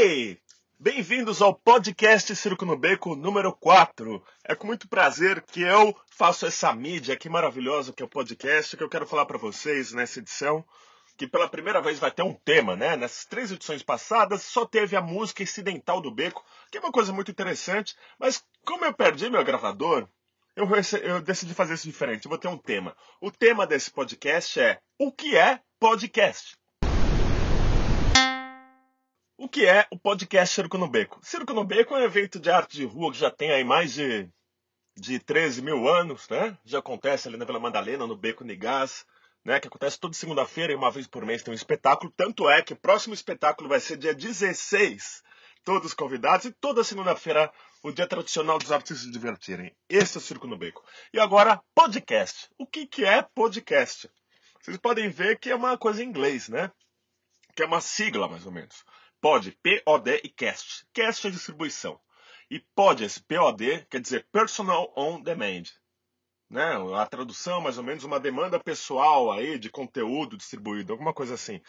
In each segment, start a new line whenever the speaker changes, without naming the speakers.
Hey! Bem-vindos ao podcast Circo no Beco número 4. É com muito prazer que eu faço essa mídia aqui maravilhosa que é o podcast, que eu quero falar para vocês nessa edição, que pela primeira vez vai ter um tema, né? Nessas 3 edições passadas só teve a música incidental do Beco, que é uma coisa muito interessante, mas como eu perdi meu gravador, eu decidi fazer isso diferente. Eu vou ter um tema. O tema desse podcast é: o que é podcast? O que é o podcast Circo no Beco? Circo no Beco é um evento de arte de rua que já tem aí mais de 13 mil anos, né? Já acontece ali na Vila Madalena, no Beco Nigás, né? Que acontece toda segunda-feira e uma vez por mês tem um espetáculo. Tanto é que o próximo espetáculo vai ser dia 16. Todos convidados e toda segunda-feira o dia tradicional dos artistas se divertirem. Esse é o Circo no Beco. E agora, podcast. O que é podcast? Vocês podem ver que é uma coisa em inglês, né? Que é uma sigla, mais ou menos. Pod, P-O-D e cast. Cast é distribuição. E pod, esse P-O-D, quer dizer Personal On Demand. Né? A tradução, mais ou menos, uma demanda pessoal aí de conteúdo distribuído, alguma coisa assim.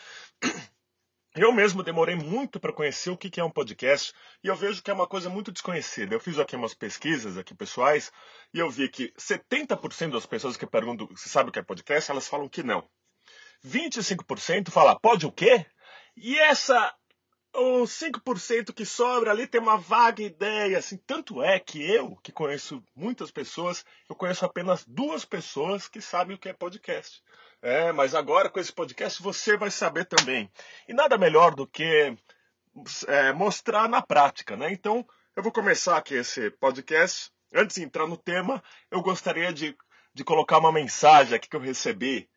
Eu mesmo demorei muito para conhecer o que é um podcast e eu vejo que é uma coisa muito desconhecida. Eu fiz aqui umas pesquisas aqui pessoais e eu vi que 70% das pessoas que perguntam se sabe o que é podcast, elas falam que não. 25% fala, pode o quê? E os 5% que sobra ali tem uma vaga ideia, assim. Tanto é que eu, que conheço muitas pessoas, eu conheço apenas 2 pessoas que sabem o que é podcast. Mas agora com esse podcast você vai saber também. E nada melhor do que mostrar na prática, né? Então, eu vou começar aqui esse podcast. Antes de entrar no tema, eu gostaria de colocar uma mensagem aqui que eu recebi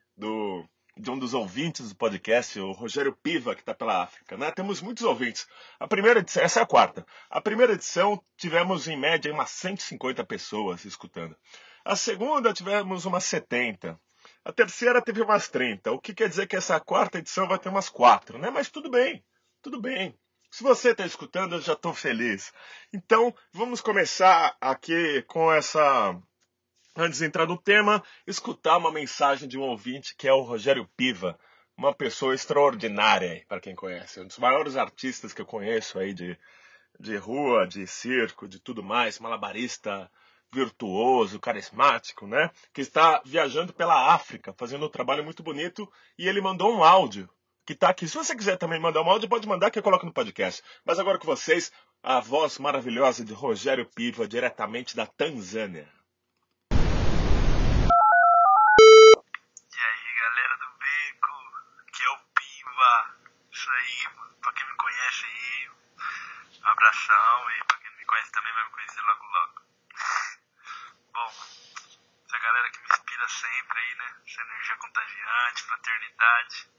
de um dos ouvintes do podcast, o Rogério Piva, que está pela África, né? Temos muitos ouvintes. A primeira edição, essa é a 4ª. A primeira edição tivemos em média umas 150 pessoas escutando. A segunda tivemos umas 70. A terceira teve umas 30. O que quer dizer que essa 4ª edição vai ter umas 4, né? Mas tudo bem, tudo bem. Se você está escutando, eu já estou feliz. Então, vamos começar aqui com essa... Antes de entrar no tema, escutar uma mensagem de um ouvinte que é o Rogério Piva, uma pessoa extraordinária, para quem conhece, um dos maiores artistas que eu conheço aí de rua, de circo, de tudo mais, malabarista virtuoso, carismático, né? Que está viajando pela África, fazendo um trabalho muito bonito, e ele mandou um áudio que está aqui. Se você quiser também mandar um áudio, pode mandar que eu coloco no podcast. Mas agora com vocês, a voz maravilhosa de Rogério Piva, diretamente da Tanzânia.
E aí, galera do Beco, que é o Piva. Isso aí, pra quem me conhece aí, um abração, e pra quem não me conhece também vai me conhecer logo logo. Bom, essa galera que me inspira sempre aí, né? Essa energia contagiante, fraternidade.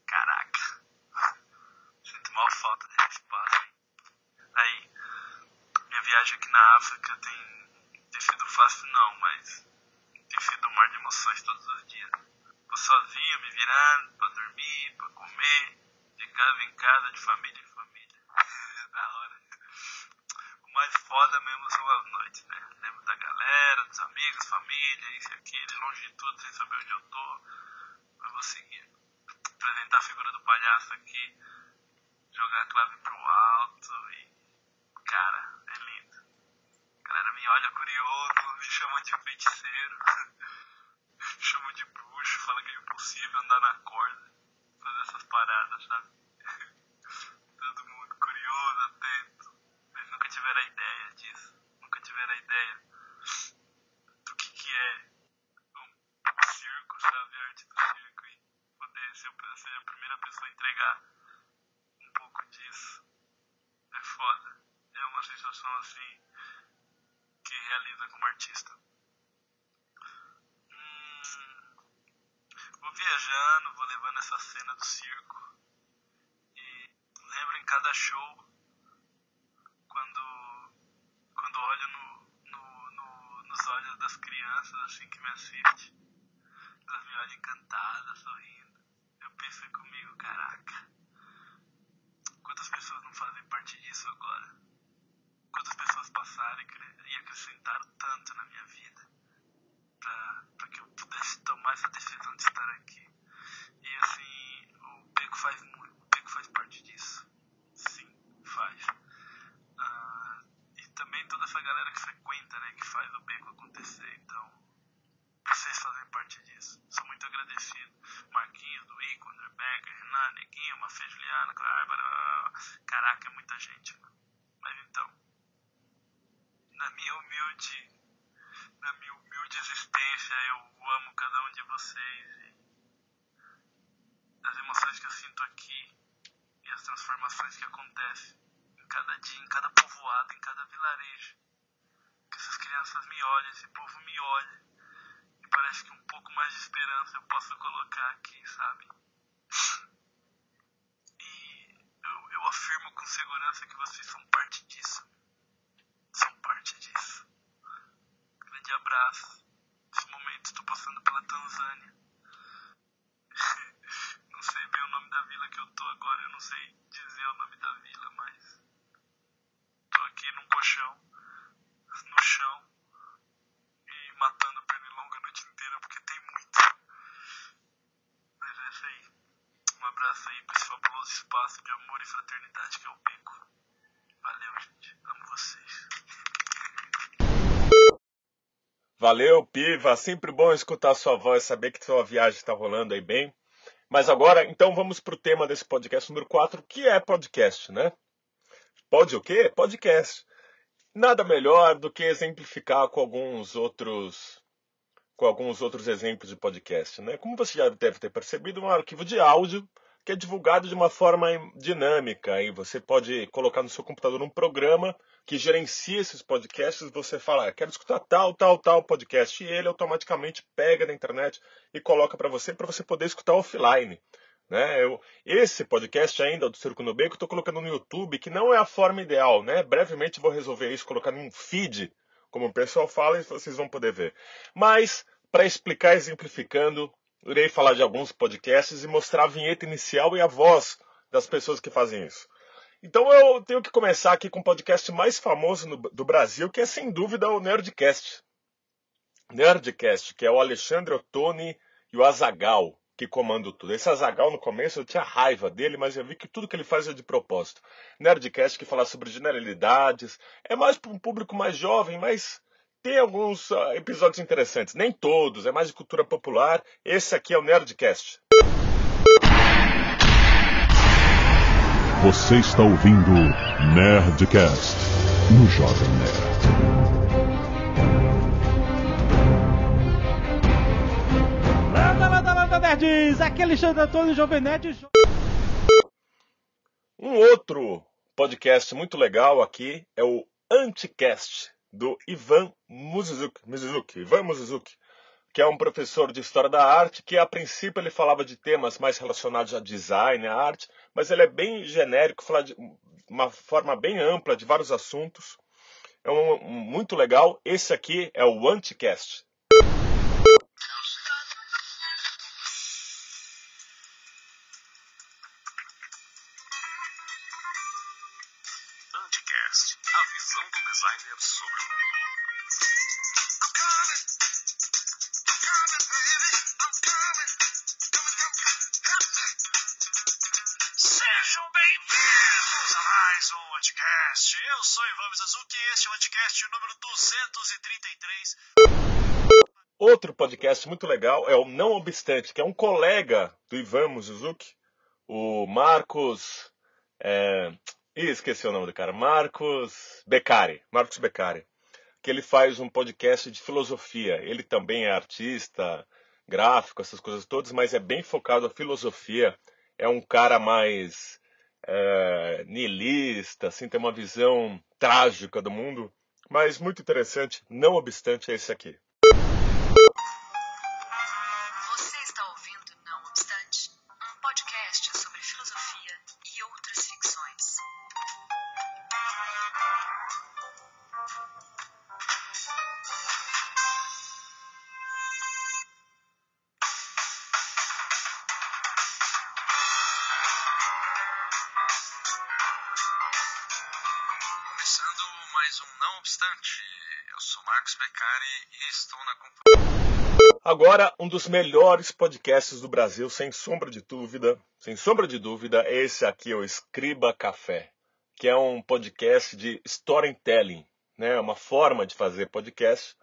Caraca, sinto mal falta desse espaço, hein? Aí, minha viagem aqui na África tem sido fácil não, mas tem sido um mar de emoções todos os dias. Tô sozinho, me virando, pra dormir, pra comer, de casa em casa, de família em família. Da hora. O mais foda mesmo são as noites, né? Lembro da galera, dos amigos, família, isso e aquilo, longe de tudo, sem saber onde eu tô. Mas vou seguir. Apresentar a figura do palhaço aqui, jogar a clave pro alto e... Cara, é lindo. A galera me olha curioso, me chama de feiticeiro. Chama de bruxo, fala que é impossível andar na corda, fazer essas paradas, sabe? Todo mundo curioso, atento, mas nunca tiveram a ideia disso, nunca tiveram a ideia do que é um circo, sabe? A arte do circo e poder ser a primeira pessoa a entregar um pouco disso. É foda, é uma sensação assim que realiza como artista. Vou viajando, vou levando essa cena do circo e lembro em cada show quando olho nos olhos das crianças assim que me assistem, elas me olham encantadas, sorrindo, eu penso comigo, caraca, quantas pessoas não fazem parte disso agora, quantas pessoas passaram e acrescentaram tanto na minha vida para que eu pudesse tomar essa decisão de estar aqui. E assim, o Beco faz parte disso. Sim, Fê Juliana, Bárbara. Caraca, é muita gente, mano. Mas então, na minha humilde existência, eu amo cada um de vocês e as emoções que eu sinto aqui e as transformações que acontecem em cada dia, em cada povoado, em cada vilarejo. Que essas crianças me olham, esse povo me olha e parece que um pouco mais de esperança eu posso colocar aqui, sabe? E eu afirmo com segurança que vocês são parte disso. São parte disso. Grande abraço. Nesse momento estou passando pela Tanzânia. Não sei bem o nome da vila que eu tô agora, eu não sei dizer o nome da vila, mas tô aqui num colchão, no chão, e matando pernilonga a noite inteira, porque tem muito. Mas é isso aí. Um abraço aí pra esse fabuloso espaço de amor e fraternidade que é o Beco. Valeu, gente. Amo vocês.
Valeu, Piva. Sempre bom escutar sua voz, saber que sua viagem está rolando aí bem. Mas agora, então, vamos para o tema desse podcast número 4, que é podcast, né? Pode o quê? Podcast. Nada melhor do que exemplificar com alguns outros exemplos de podcast, né? Como você já deve ter percebido, é um arquivo de áudio que é divulgado de uma forma dinâmica. E você pode colocar no seu computador um programa que gerencia esses podcasts. Você fala, quero escutar tal podcast. E ele automaticamente pega na internet e coloca para você poder escutar offline. Né? Esse podcast ainda do Circo no Beco eu estou colocando no YouTube, que não é a forma ideal. Né? Brevemente vou resolver isso, colocando um feed, como o pessoal fala, e vocês vão poder ver. Mas, para explicar, exemplificando, irei falar de alguns podcasts e mostrar a vinheta inicial e a voz das pessoas que fazem isso. Então eu tenho que começar aqui com o podcast mais famoso do Brasil, que é sem dúvida o Nerdcast. Nerdcast, que é o Alexandre Ottoni e o Azaghal que comandam tudo. Esse Azaghal no começo eu tinha raiva dele, mas eu vi que tudo que ele faz é de propósito. Nerdcast que fala sobre generalidades, é mais para um público mais jovem, mas tem alguns episódios interessantes. Nem todos, é mais de cultura popular. Esse aqui é o Nerdcast.
Você está ouvindo Nerdcast no Jovem Nerd.
Landa, nerds! Aqui é Alexandre Antônio, Jovem Nerd.
Um outro podcast muito legal aqui é o Anticast, do Ivan Mizuzaki, que é um professor de História da Arte, que a princípio ele falava de temas mais relacionados a design, a arte, mas ele é bem genérico, fala de uma forma bem ampla de vários assuntos. É muito legal. Esse aqui é o Anticast.
Anticast, a visão do designer sobre o mundo. Sejam bem-vindos a mais um Anticast. Eu sou Ivan Mizuzaki e este é o Anticast número 233.
Outro podcast muito legal é o Não Obstante, que é um colega do Ivan Mizuzaki, o Marcos... esqueci o nome do cara. Marcos Beccari, que ele faz um podcast de filosofia. Ele também é artista, gráfico, essas coisas todas, mas é bem focado na filosofia. É um cara mais niilista, assim, tem uma visão trágica do mundo, mas muito interessante. Não obstante, é esse aqui.
Você está ouvindo Não Obstante, um podcast sobre filosofia e outras ficções.
Começando mais um Não Obstante. Eu sou Marcos Beccari e estou na companhia.
Agora, um dos melhores podcasts do Brasil, sem sombra de dúvida, é esse aqui, o Escriba Café, que é um podcast de storytelling, né? Uma forma de fazer podcast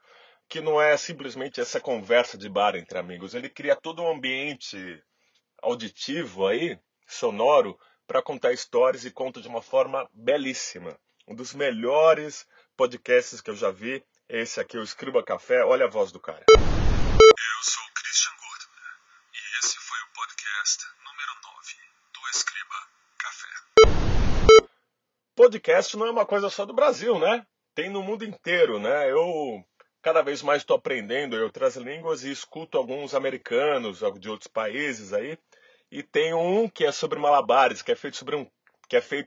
que não é simplesmente essa conversa de bar entre amigos. Ele cria todo um ambiente auditivo aí, sonoro para contar histórias e conta de uma forma belíssima. Um dos melhores podcasts que eu já vi é esse aqui, o Escriba Café. Olha a voz do cara.
Eu sou o Christian Gurtner e esse foi o podcast número 9 do Escriba Café.
Podcast não é uma coisa só do Brasil, né? Tem no mundo inteiro, né? Eu cada vez mais estou aprendendo outras línguas e escuto alguns americanos de outros países aí. E tem um que é sobre malabares, que é feito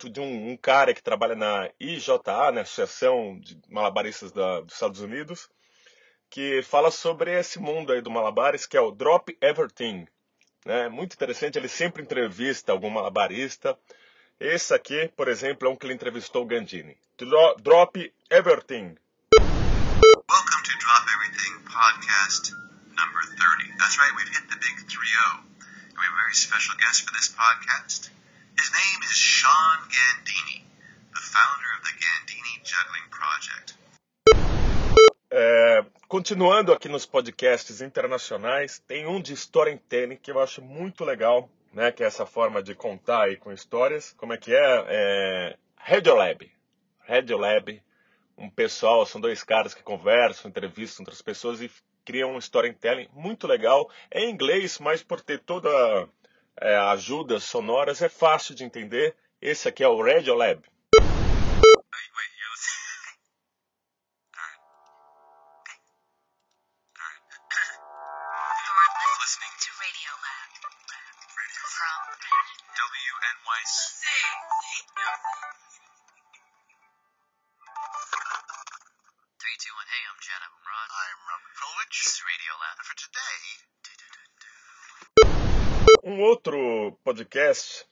de um cara que trabalha na IJA, na Associação de Malabaristas dos Estados Unidos, que fala sobre esse mundo aí do malabares, que é o Drop Everything. Né? Muito interessante, ele sempre entrevista algum malabarista. Esse aqui, por exemplo, é um que ele entrevistou o Gandini. Drop Everything.
Welcome to Drop Everything podcast number 30. That's right, we've hit the big 3-0. And we have a very special guest for this podcast. His name is Sean Gandini, the founder of the Gandini Juggling Project.
Continuando aqui nos podcasts internacionais, tem um de storytelling que eu acho muito legal, né? Que é essa forma de contar aí com histórias. Como é que é? Radiolab. Um pessoal, são dois caras que conversam, entrevistam outras pessoas e criam um storytelling muito legal. É em inglês, mas por ter toda ajudas sonoras é fácil de entender. Esse aqui é o Radiolab.
Listening to Radiolab. From
WNYC.
3, 2, 1. Hey, I'm Jen. I'm Ron.
I'm Robert Krulwich.
This is Radiolab.
And for today,
Um outro podcast,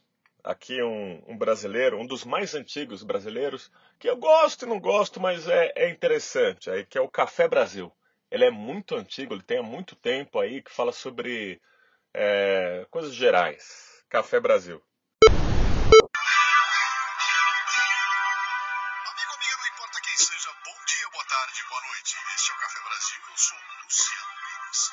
aqui um brasileiro, um dos mais antigos brasileiros, que eu gosto e não gosto, mas é interessante, aí, que é o Café Brasil. Ele é muito antigo, ele tem há muito tempo aí, que fala sobre coisas gerais. Café Brasil.
amigo, amiga, não importa quem seja, bom dia, boa tarde, boa noite. Este é o Café Brasil, eu sou o Luciano Mendes.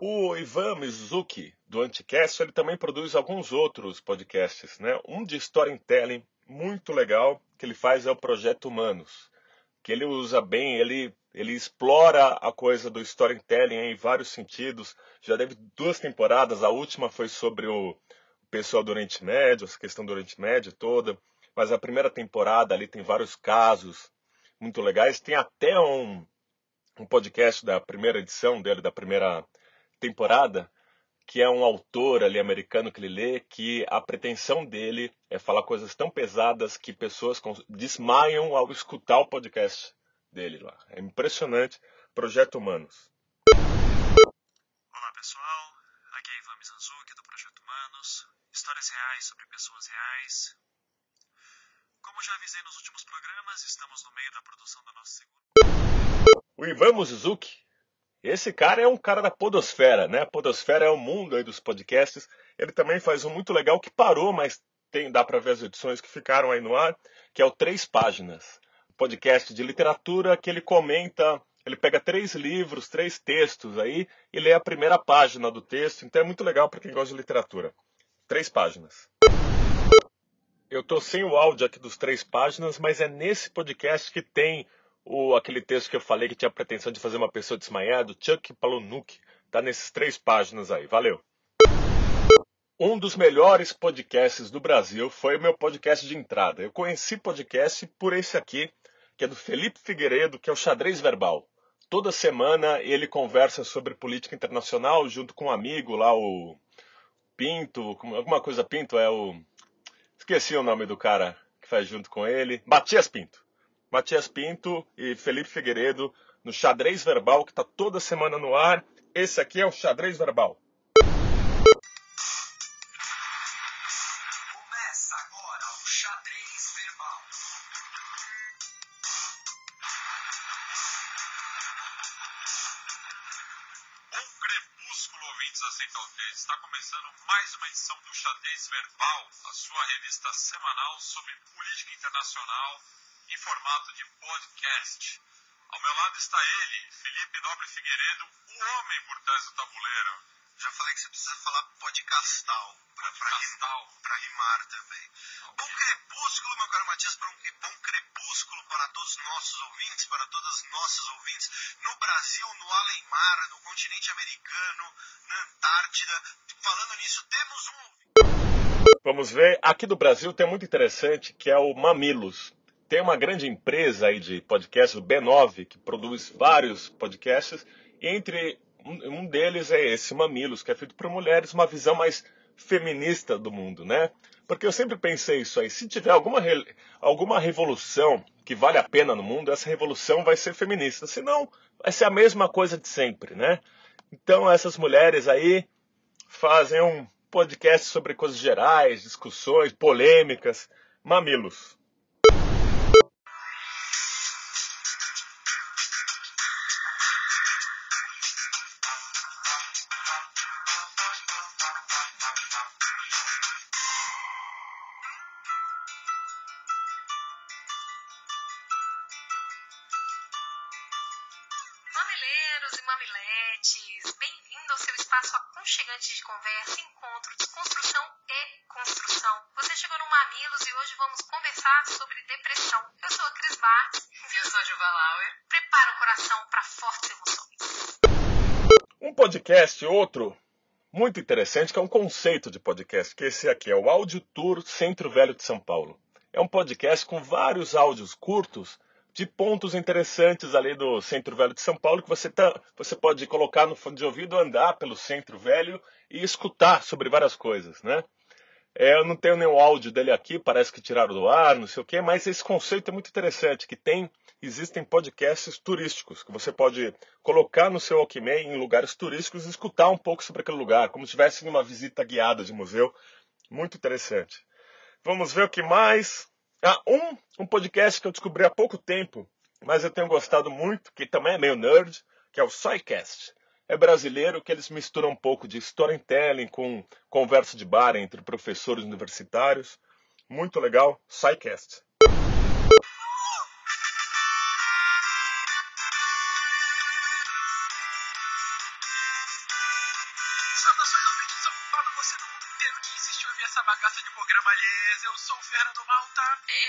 O Ivan Mizuki, do Anticast, ele também produz alguns outros podcasts, né? Um de storytelling muito legal que ele faz é o Projeto Humanos, que ele usa bem, ele explora a coisa do storytelling em vários sentidos. Já teve 2 temporadas, a última foi sobre o pessoal do Oriente Médio, essa questão do Oriente Médio toda, mas a primeira temporada ali tem vários casos muito legais. Tem até um podcast da primeira edição dele, da primeira temporada, que é um autor ali americano que ele lê, que a pretensão dele é falar coisas tão pesadas que pessoas desmaiam ao escutar o podcast dele lá. É impressionante. Projeto Humanos.
Olá, pessoal. Aqui é Ivan Mizanzuki, do Projeto Humanos. Histórias reais sobre pessoas reais. Como já avisei nos últimos programas, estamos no meio da produção da nossa segunda...
O Ivan Mizuki, esse cara é um cara da podosfera, né? A podosfera é o mundo aí dos podcasts. Ele também faz um muito legal que parou, mas dá para ver as edições que ficaram aí no ar, que é o 3 Páginas. Podcast de literatura que ele comenta, ele pega 3 livros, 3 textos aí e lê a primeira página do texto. Então é muito legal para quem gosta de literatura. 3 páginas. Eu tô sem o áudio aqui dos 3 páginas, mas é nesse podcast que tem aquele texto que eu falei que tinha a pretensão de fazer uma pessoa desmaiar, do Chuck Palahniuk. Tá nesses 3 páginas aí. Valeu! Um dos melhores podcasts do Brasil foi o meu podcast de entrada. Eu conheci podcast por esse aqui, que é do Felipe Figueiredo, que é o Xadrez Verbal. Toda semana ele conversa sobre política internacional junto com um amigo lá, o Pinto, alguma coisa Pinto, esqueci o nome do cara que faz junto com ele. Matias Pinto e Felipe Figueiredo no Xadrez Verbal, que está toda semana no ar. Esse aqui é o Xadrez Verbal.
Começa agora o Xadrez Verbal. Bom crepúsculo, ouvintes da Central 3. Está começando mais uma edição do Xadrez Verbal, a sua revista semanal sobre política internacional em formato de podcast. Ao meu lado está ele, Felipe Nobre Figueiredo, o homem por trás do tabuleiro. Já falei que você precisa falar podcastal, pra rimar também. Bom crepúsculo, meu caro Matias, bom crepúsculo para todos os nossos ouvintes, para todas as nossas ouvintes, no Brasil, no além-mar, no continente americano, na Antártida. Falando nisso, temos um ouvinte.
Vamos ver, aqui do Brasil tem muito interessante, que é o Mamilos. Tem uma grande empresa aí de podcasts, o B9, que produz vários podcasts, e entre um deles é esse, Mamilos, que é feito por mulheres, uma visão mais feminista do mundo, né? Porque eu sempre pensei isso aí, se tiver alguma revolução que vale a pena no mundo, essa revolução vai ser feminista, senão vai ser a mesma coisa de sempre, né? Então essas mulheres aí fazem um podcast sobre coisas gerais, discussões, polêmicas, Mamilos.
Mamileiros e mamiletes, bem-vindo ao seu espaço aconchegante de conversa, encontro, desconstrução e construção. Você chegou no Mamilos e hoje vamos conversar sobre depressão. Eu sou a Cris Bartz. Eu sou a Juva Lauer. Prepara o coração para fortes emoções.
Um podcast, outro, muito interessante, que é um conceito de podcast, que esse aqui é o Áudio Tour Centro Velho de São Paulo. É um podcast com vários áudios curtos, de pontos interessantes ali do Centro Velho de São Paulo, que você pode colocar no fone de ouvido, andar pelo Centro Velho e escutar sobre várias coisas, né? Eu não tenho nenhum áudio dele aqui, parece que tiraram do ar, não sei o quê, mas esse conceito é muito interessante, que existem podcasts turísticos, que você pode colocar no seu Walkman em lugares turísticos e escutar um pouco sobre aquele lugar, como se estivesse em uma visita guiada de museu. Muito interessante. Vamos ver o que mais. Um podcast que eu descobri há pouco tempo, mas eu tenho gostado muito, que também é meio nerd, que é o SciCast. É brasileiro, que eles misturam um pouco de storytelling com conversa de bar entre professores universitários. Muito legal, SciCast.
Saudações, ouvintes de São Paulo, você no mundo inteiro que insiste em ouvir essa bagaça de programa, aliás. Eu sou o Fernando Malta.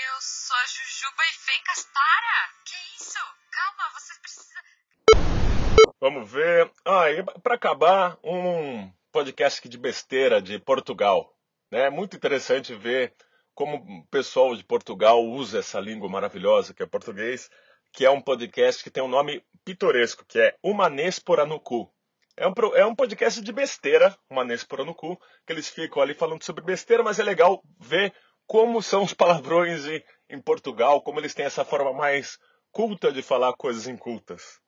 Eu sou a Jujuba e Fencas, para! Que isso? Calma, você precisa...
Vamos ver. E para acabar, um podcast aqui de besteira de Portugal. É muito interessante ver como o pessoal de Portugal usa essa língua maravilhosa que é português, que é um podcast que tem um nome pitoresco, que é Uma Néspora no Cu. É um podcast de besteira, Uma Néspora no Cu, que eles ficam ali falando sobre besteira, mas é legal ver como são os palavrões em Portugal, como eles têm essa forma mais culta de falar coisas incultas.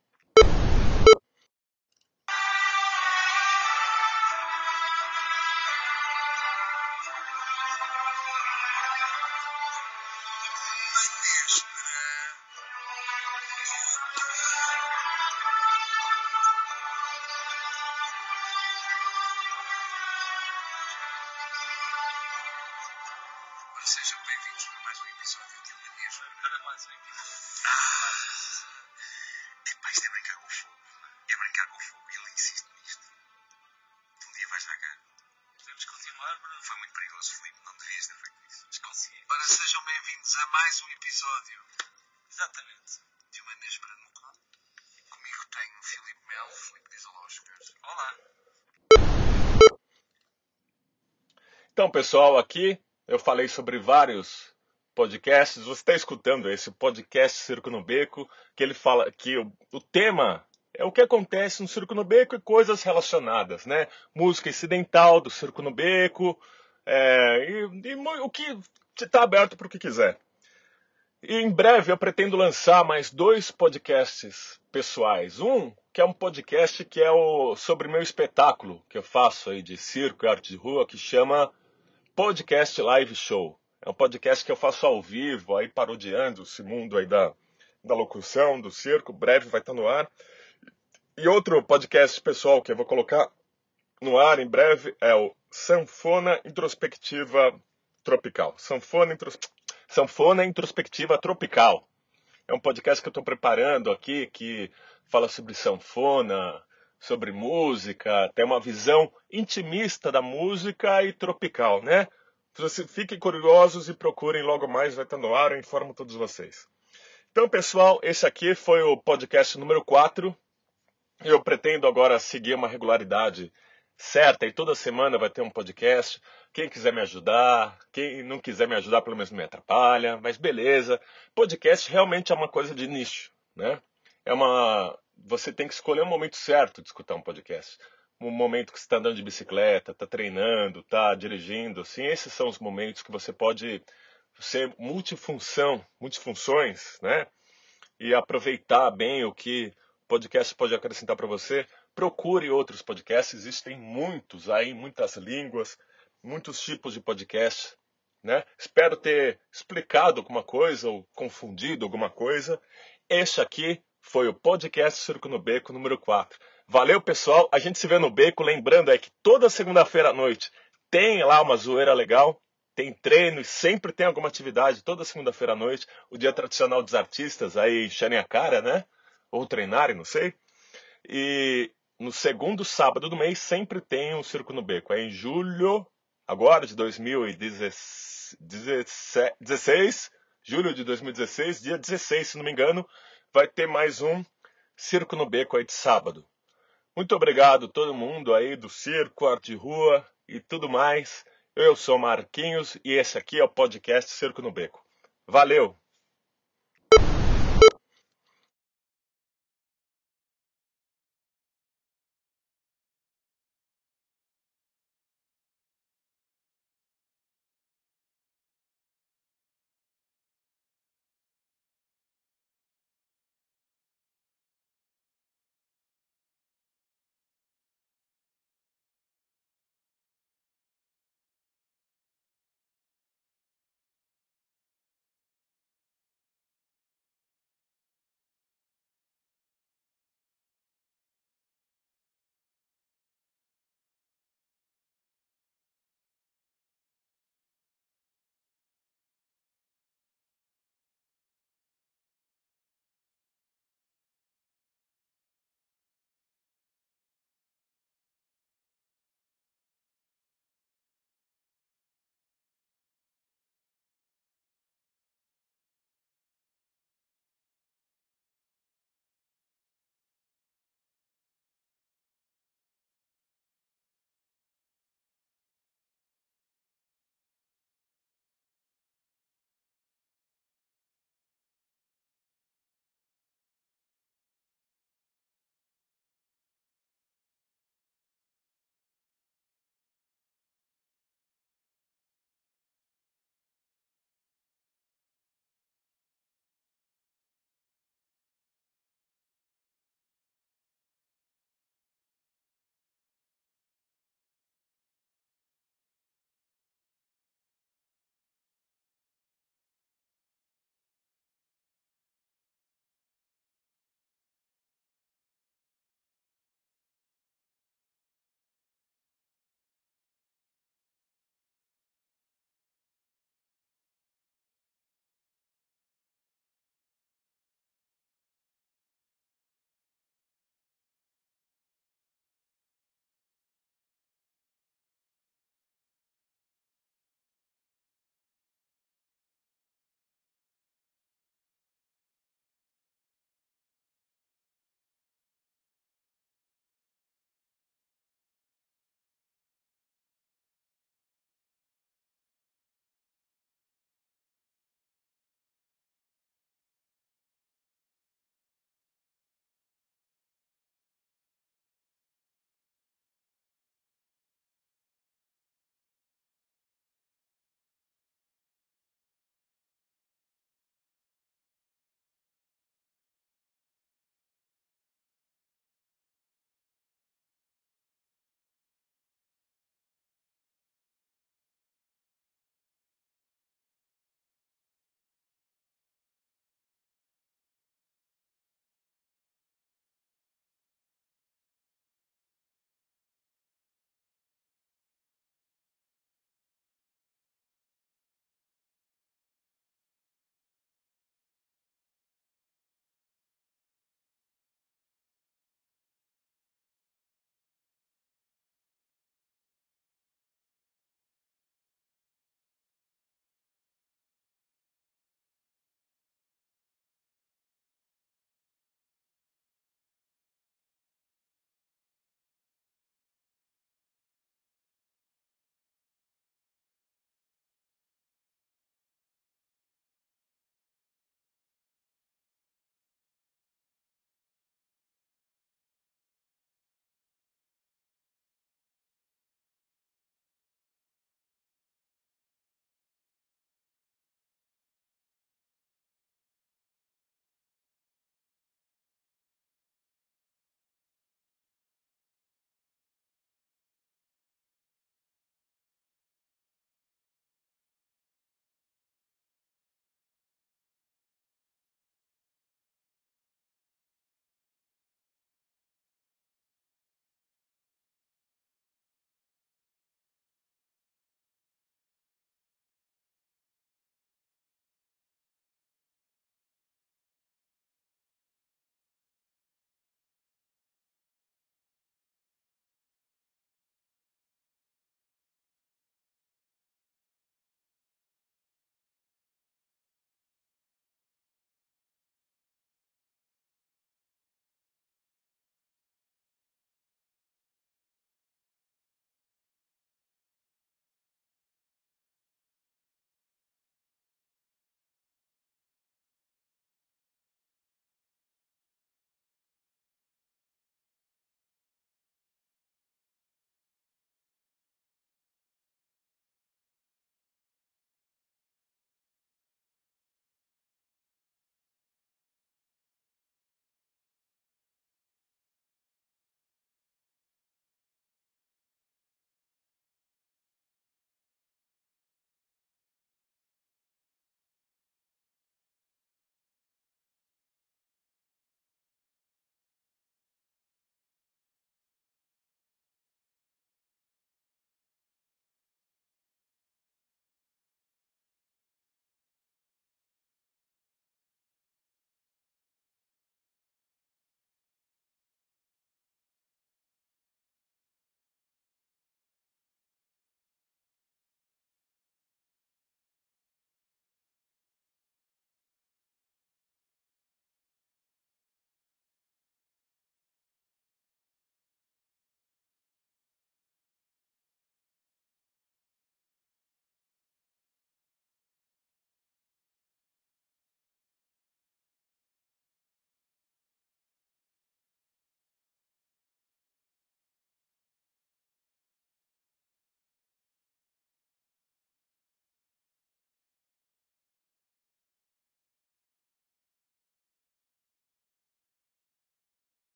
Sejam bem-vindos a mais um episódio de Uma Néspora.
Para mais um episódio.
Isto é brincar com o fogo. É brincar com o fogo e ele insiste nisto. Um dia vais dar cá.
Podemos continuar, Bruno?
Foi muito perigoso, Filipe. Não devias ter feito isso.
Mas consegui.
Ora, sejam bem-vindos a mais um episódio
Exatamente.
de Uma Néspora no Cu. Comigo tenho o Filipe Melo. Filipe, diz olá aos senhores.
Olá.
Então, pessoal, aqui eu falei sobre vários podcasts. Você está escutando esse podcast Circo no Beco, que ele fala que o tema é o que acontece no Circo no Beco e coisas relacionadas, né? Música incidental do Circo no Beco, o que está aberto para o que quiser. E em breve eu pretendo lançar mais 2 podcasts pessoais. Um, que é um podcast que é sobre meu espetáculo que eu faço aí de circo e arte de rua, que chama Podcast Live Show. É um podcast que eu faço ao vivo, aí parodiando esse mundo aí da locução, do circo. Breve vai estar no ar. E outro podcast pessoal que eu vou colocar no ar em breve é o Sanfona Introspectiva Tropical. Sanfona Introspectiva Tropical. É um podcast que eu estou preparando aqui, que fala sobre sanfona, sobre música, tem uma visão intimista da música e tropical, né? Fiquem curiosos e procurem logo mais, vai estar no ar, eu informo todos vocês. Então, pessoal, esse aqui foi o podcast número 4. Eu pretendo agora seguir uma regularidade certa e toda semana vai ter um podcast. Quem quiser me ajudar, quem não quiser me ajudar, pelo menos não me atrapalha, mas beleza. Podcast realmente é uma coisa de nicho, né? Você tem que escolher um momento certo de escutar um podcast. Um momento que você está andando de bicicleta, está treinando, está dirigindo, assim, esses são os momentos que você pode ser multifunções, né? E aproveitar bem o que o podcast pode acrescentar para você. Procure outros podcasts, existem muitos aí, muitas línguas, muitos tipos de podcast, né? Espero ter explicado alguma coisa ou confundido alguma coisa. Este aqui foi o podcast Circo no Beco número 4. Valeu, pessoal. A gente se vê no Beco. Lembrando que toda segunda-feira à noite tem lá uma zoeira legal. Tem treino e sempre tem alguma atividade. Toda segunda-feira à noite. O dia tradicional dos artistas aí encherem a cara, né? Ou treinarem, não sei. E no segundo sábado do mês sempre tem um Circo no Beco. É em julho, agora de 2016. Julho de 2016, dia 16, se não me engano. Vai ter mais um Circo no Beco aí de sábado. Muito obrigado a todo mundo aí do circo, arte de rua e tudo mais. Eu sou Marquinhos e esse aqui é o podcast Circo no Beco. Valeu!